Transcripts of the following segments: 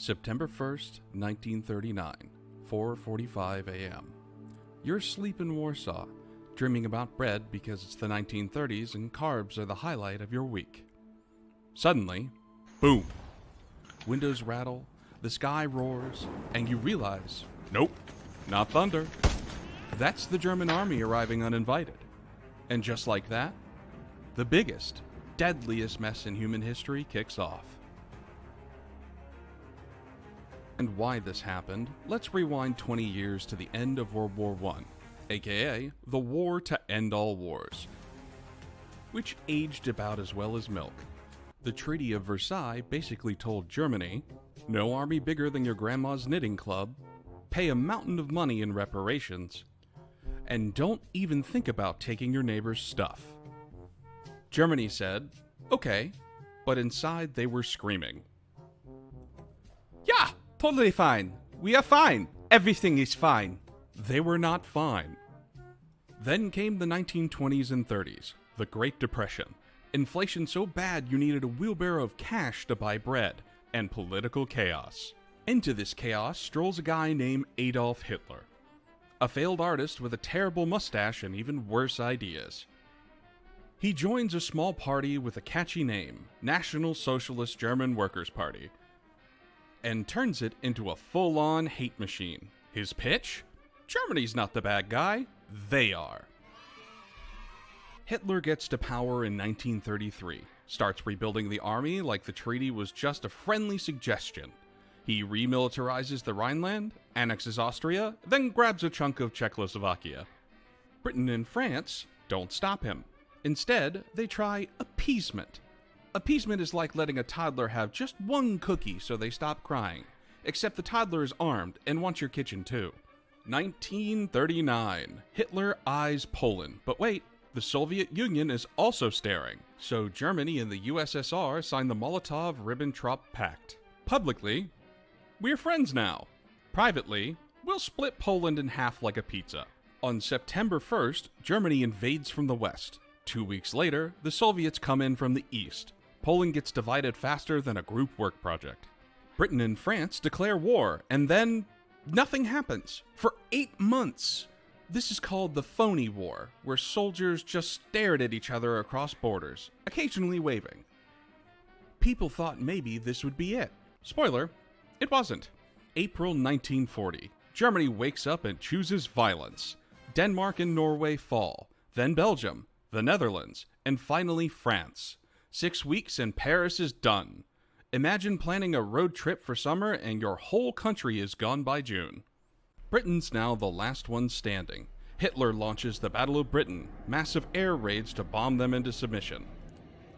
September 1st, 1939, 4:45 a.m. You're asleep in Warsaw, dreaming about bread because it's the 1930s and carbs are the highlight of your week. Suddenly, boom! Windows rattle, the sky roars, and you realize, nope, not thunder. That's the German army arriving uninvited. And just like that, the biggest, deadliest mess in human history kicks off. And why this happened, let's rewind 20 years to the end of World War I, aka the war to end all wars, which aged about as well as milk. The Treaty of Versailles basically told Germany, no army bigger than your grandma's knitting club, pay a mountain of money in reparations, and don't even think about taking your neighbor's stuff. Germany said, okay, but inside they were screaming. Yeah, totally fine. We are fine. Everything is fine. They were not fine. Then came the 1920s and 30s, the Great Depression. Inflation so bad you needed a wheelbarrow of cash to buy bread, and political chaos. Into this chaos strolls a guy named Adolf Hitler, a failed artist with a terrible mustache and even worse ideas. He joins a small party with a catchy name, National Socialist German Workers' Party, and turns it into a full-on hate machine. His pitch? Germany's not the bad guy, they are. Hitler gets to power in 1933, starts rebuilding the army like the treaty was just a friendly suggestion. He remilitarizes the Rhineland, annexes Austria, then grabs a chunk of Czechoslovakia. Britain and France don't stop him. Instead, they try appeasement. Appeasement is like letting a toddler have just one cookie so they stop crying, except the toddler is armed and wants your kitchen too. 1939. Hitler eyes Poland, but wait, the Soviet Union is also staring, so Germany and the USSR signed the Molotov-Ribbentrop Pact. Publicly, we're friends now. Privately, we'll split Poland in half like a pizza. On September 1st, Germany invades from the west. 2 weeks later, the Soviets come in from the east. Poland gets divided faster than a group work project. Britain and France declare war, and then nothing happens for 8 months. This is called the Phony War, where soldiers just stared at each other across borders, occasionally waving. People thought maybe this would be it. Spoiler, it wasn't. April 1940. Germany wakes up and chooses violence. Denmark and Norway fall, then Belgium, the Netherlands, and finally France. 6 weeks and Paris is done. Imagine planning a road trip for summer and your whole country is gone by June. Britain's now the last one standing. Hitler launches the Battle of Britain, massive air raids to bomb them into submission.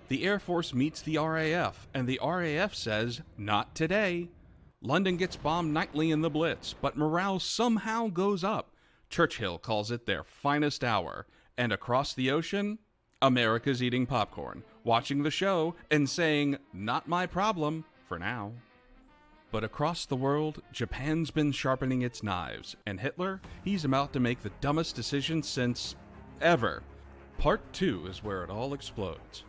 The Air Force meets the RAF, and the RAF says, not today. London gets bombed nightly in the Blitz, but morale somehow goes up. Churchill calls it their finest hour, and across the ocean, America's eating popcorn, watching the show, and saying, not my problem, for now. But across the world, Japan's been sharpening its knives, and Hitler, he's about to make the dumbest decision since ever. Part 2 is where it all explodes.